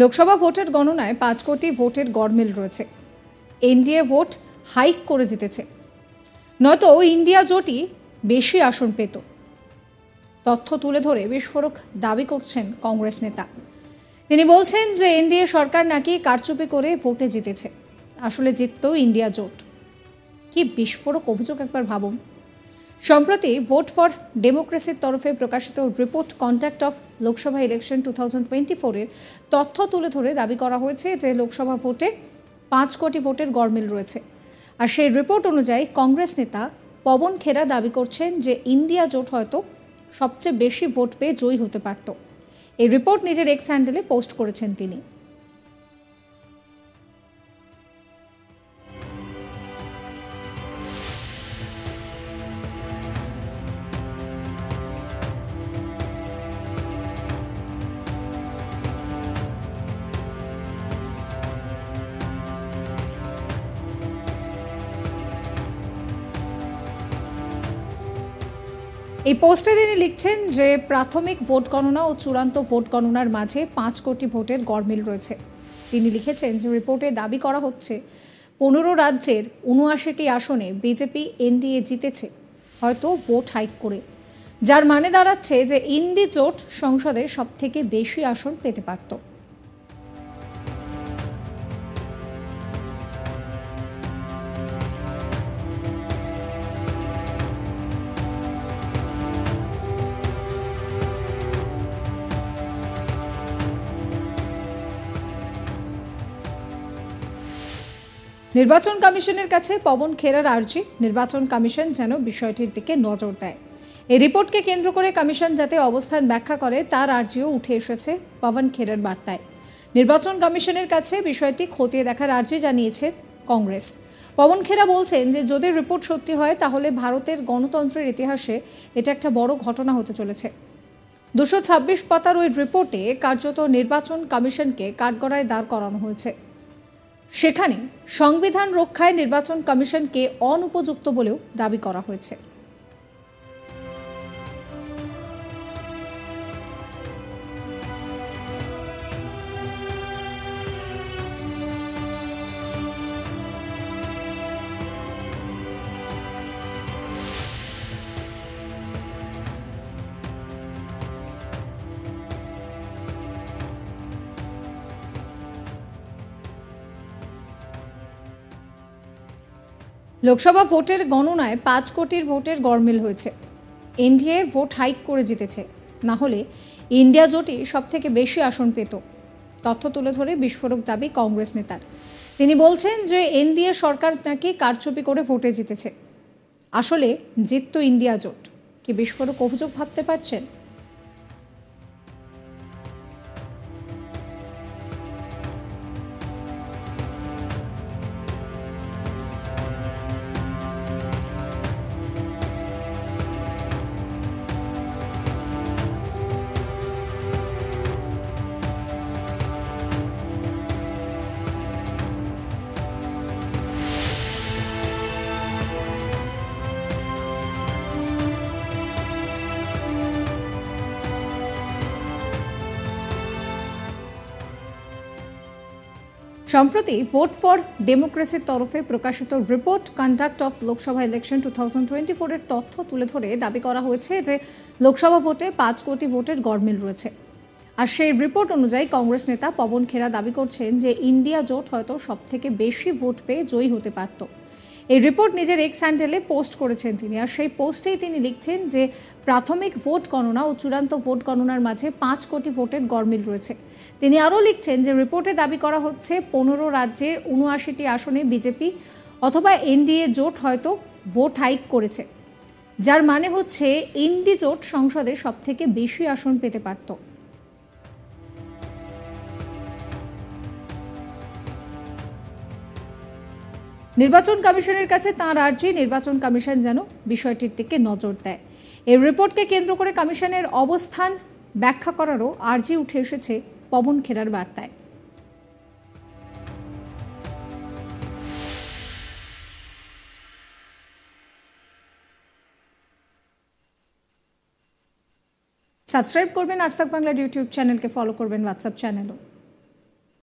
লোকসভা ভোটের গণনায় 5 কোটি ভোটের গড়মিল রয়েছে। এনডিএ ভোট হাইক করে জিতেছে, নয়তো ইন্ডিয়া জোটই বেশি আসন পেত। তথ্য তুলে ধরে বিস্ফোরক দাবি করছেন কংগ্রেস নেতা। তিনি বলছেন যে এনডিএ সরকার নাকি কারচুপি করে ভোটে জিতেছে, আসলে জিততো ইন্ডিয়া জোট। কি বিস্ফোরক অভিযোগ একবার ভাবুন। সম্প্রতি ভোট ফর ডেমোক্রেসির তরফে প্রকাশিত report conduct of Lok Sabha election 2024-এর তথ্য তুলে ধরে দাবি করা হয়েছে যে লোকসভা ভোটে 5 কোটি ভোটের গড়মিল রয়েছে। আর সেই রিপোর্ট অনুযায়ী কংগ্রেস নেতা পবন খেরা দাবি করছেন যে ইন্ডিয়া জোট হয়তো সবচেয়ে বেশি ভোট পেয়ে জয়ী হতে পারত। এই রিপোর্ট নিজের এক্স হ্যান্ডেলে পোস্ট করেছেন তিনি। এই পোস্টে তিনি লিখছেন যে প্রাথমিক ভোট গণনা ও চূড়ান্ত ভোট গণনার মাঝে 5 কোটি ভোটের গড়মিল রয়েছে। তিনি লিখেছেন যে রিপোর্টে দাবি করা হচ্ছে 15 রাজ্যের 79টি আসনে বিজেপি এনডিএ জিতেছে, হয়তো ভোট হাইক করে, যার মানে দাঁড়াচ্ছে যে ইন্ডি জোট সংসদে সবথেকে বেশি আসন পেতে পারত। নির্বাচন কমিশনের কাছে পবন খেরার আর্জি, নির্বাচন কমিশন যেন বিষয়টির দিকে নজর দেয়। এই রিপোর্টকে কেন্দ্র করে কমিশন যাতে অবস্থান ব্যাখ্যা করে তার আর্জিও উঠে এসেছে পবন খেরার বার্তায়। নির্বাচন কমিশনের কাছে বিষয়টি খতিয়ে দেখার আর্জি জানিয়েছে কংগ্রেস। পবন খেরা বলছেন যে যদি রিপোর্ট সত্যি হয় তাহলে ভারতের গণতন্ত্রের ইতিহাসে এটা একটা বড় ঘটনা হতে চলেছে। 226 পাতার ওই রিপোর্টে কার্যত নির্বাচন কমিশনকে কাঠগড়ায় দাঁড় করানো হয়েছে। সেখানে সংবিধান রক্ষায় নির্বাচন কমিশনকে অনুপযুক্ত বলেও দাবি করা হয়েছে। লোকসভা ভোটের গণনায় 5 কোটির ভোটের গড়মিল হয়েছে। এনডিএ ভোট হাইক করে জিতেছে, না হলে ইন্ডিয়া জোটই সবথেকে বেশি আসন পেত। তথ্য তুলে ধরে বিস্ফোরক দাবি কংগ্রেস নেতার। তিনি বলছেন যে এনডিএ সরকার নাকি কারচুপি করে ভোটে জিতেছে, আসলে জিততো ইন্ডিয়া জোট। কি বিস্ফোরক অভিযোগ ভাবতে পারছেন? সম্প্রতি ভোট ফর ডেমোক্রেসির তরফে প্রকাশিত report conduct of Lok Sabha election 2024-এর তথ্য তুলে ধরে দাবি করা হয়েছে যে লোকসভা ভোটে 5 কোটি ভোটের গড়মিল রয়েছে। আর সেই রিপোর্ট অনুযায়ী কংগ্রেস নেতা পবন খেরা দাবি করছেন যে ইন্ডিয়া জোট হয়তো সবথেকে বেশি ভোট পেয়ে জয়ী হতে পারত। এই রিপোর্ট নিজের এক্স হ্যান্ডেলে পোস্ট করেছেন তিনি। আর সেই পোস্টেই তিনি লিখছেন যে প্রাথমিক ভোট গণনা ও চূড়ান্ত ভোট গণনার মাঝে 5 কোটি ভোটের গড়মিল রয়েছে। তিনি আরও লিখছেন যে রিপোর্টে দাবি করা হচ্ছে 15 রাজ্যের 79টি আসনে বিজেপি অথবা এনডিএ জোট হয়তো ভোট হাইক করেছে, যার মানে হচ্ছে ইন্ডি জোট সংসদে সবথেকে বেশি আসন পেতে পারত। নির্বাচন কমিশনের কাছে তাঁর আর্জি, নির্বাচন কমিশন যেন বিষয়টির দিকে নজর দেয়। এই রিপোর্টকে কেন্দ্র করে কমিশনের অবস্থান ব্যাখ্যা করারও আর্জি উঠে এসেছে পবন খেরার বার্তায়। সাবস্ক্রাইব করবেন আজ তাক বাংলার ইউটিউব চ্যানেলকে, ফলো করবেন হোয়াটসঅ্যাপ চ্যানেলও।